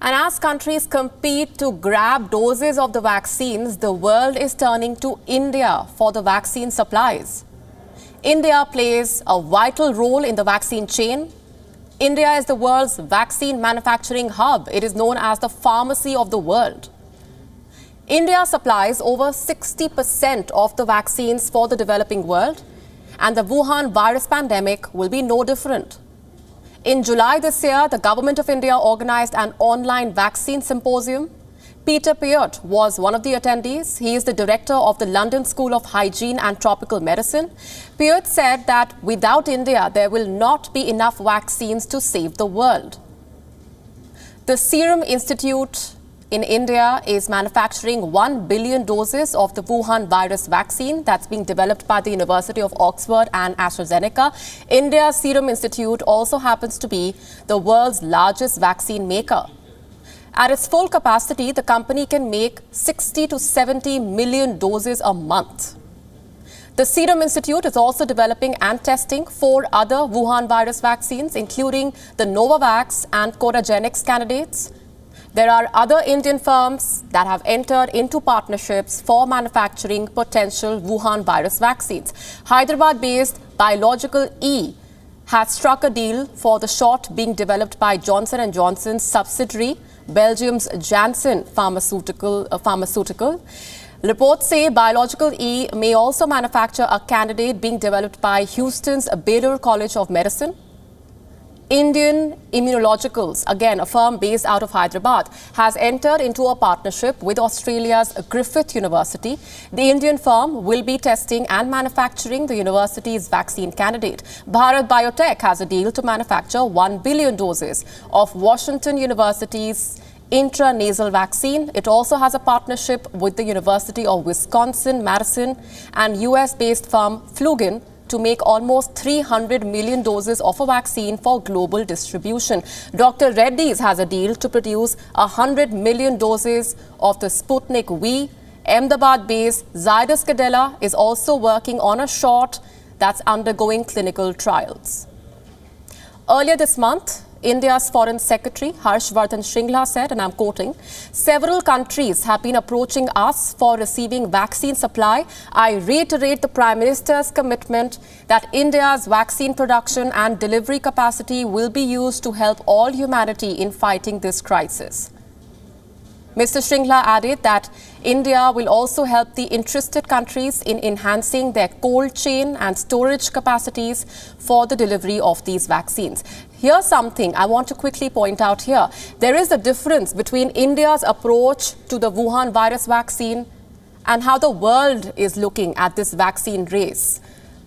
And as countries compete to grab doses of the vaccines, the world is turning to India for the vaccine supplies. India plays a vital role in the vaccine chain. India is the world's vaccine manufacturing hub. It is known as the pharmacy of the world. India supplies over 60% of the vaccines for the developing world, and the Wuhan virus pandemic will be no different. In July this year, the Government of India organized an online vaccine symposium. Peter Piot was one of the attendees. He is the director of the London School of Hygiene and Tropical Medicine. Piot said that without India, there will not be enough vaccines to save the world. The Serum Institute in India is manufacturing 1 billion doses of the Wuhan virus vaccine that's being developed by the University of Oxford and AstraZeneca. India's Serum Institute also happens to be the world's largest vaccine maker. At its full capacity, the company can make 60 to 70 million doses a month. The Serum Institute is also developing and testing 4 other Wuhan virus vaccines, including the Novavax and Codagenix candidates. There are other Indian firms that have entered into partnerships for manufacturing potential Wuhan virus vaccines. Hyderabad-based Biological E has struck a deal for the shot being developed by Johnson & Johnson's subsidiary, Belgium's Janssen Pharmaceutical. Reports say Biological E may also manufacture a candidate being developed by Houston's Baylor College of Medicine. Indian Immunologicals, again a firm based out of Hyderabad, has entered into a partnership with Australia's Griffith University. The Indian firm will be testing and manufacturing the university's vaccine candidate. Bharat Biotech has a deal to manufacture 1 billion doses of Washington University's intranasal vaccine. It also has a partnership with the University of Wisconsin-Madison and US-based firm Flugin to make almost 300 million doses of a vaccine for global distribution. Dr. Reddy's has a deal to produce 100 million doses of the Sputnik V. Ahmedabad-based Zydus Cadila is also working on a shot that's undergoing clinical trials. Earlier this month, India's Foreign Secretary Harshvardhan Shringla said, and I'm quoting, "Several countries have been approaching us for receiving vaccine supply. I reiterate the Prime Minister's commitment that India's vaccine production and delivery capacity will be used to help all humanity in fighting this crisis." Mr. Shringla added that India will also help the interested countries in enhancing their cold chain and storage capacities for the delivery of these vaccines. Here's something I want to quickly point out here. There is a difference between India's approach to the Wuhan virus vaccine and how the world is looking at this vaccine race.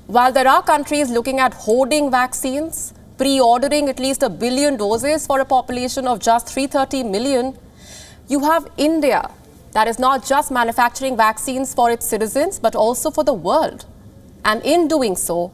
While there are countries looking at hoarding vaccines, pre-ordering at least 1 billion doses for a population of just 330 million, you have India that is not just manufacturing vaccines for its citizens, but also for the world. And in doing so,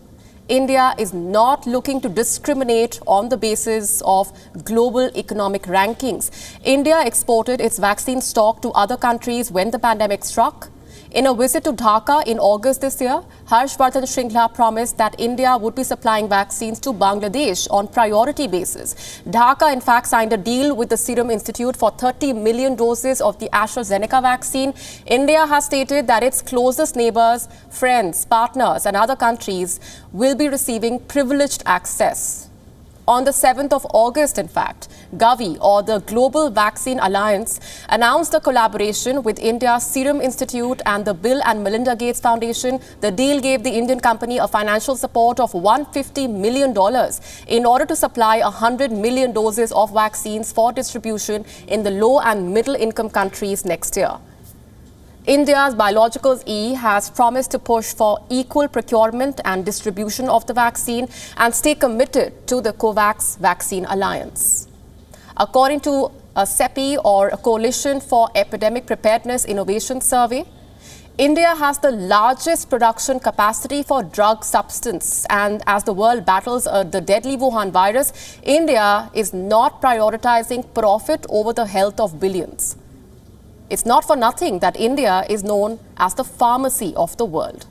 India is not looking to discriminate on the basis of global economic rankings. India exported its vaccine stock to other countries when the pandemic struck. In a visit to Dhaka in August this year, Harshvardhan Shringla promised that India would be supplying vaccines to Bangladesh on priority basis. Dhaka, in fact, signed a deal with the Serum Institute for 30 million doses of the AstraZeneca vaccine. India has stated that its closest neighbors, friends, partners and other countries will be receiving privileged access. On the 7th of August, in fact, Gavi, or the Global Vaccine Alliance, announced a collaboration with India's Serum Institute and the Bill and Melinda Gates Foundation. The deal gave the Indian company a financial support of $150 million in order to supply 100 million doses of vaccines for distribution in the low and middle income countries next year. India's Biologicals E has promised to push for equal procurement and distribution of the vaccine and stay committed to the COVAX Vaccine Alliance. According to a CEPI, or a Coalition for Epidemic Preparedness Innovation Survey, India has the largest production capacity for drug substance, and as the world battles the deadly Wuhan virus, India is not prioritizing profit over the health of billions. It's not for nothing that India is known as the pharmacy of the world.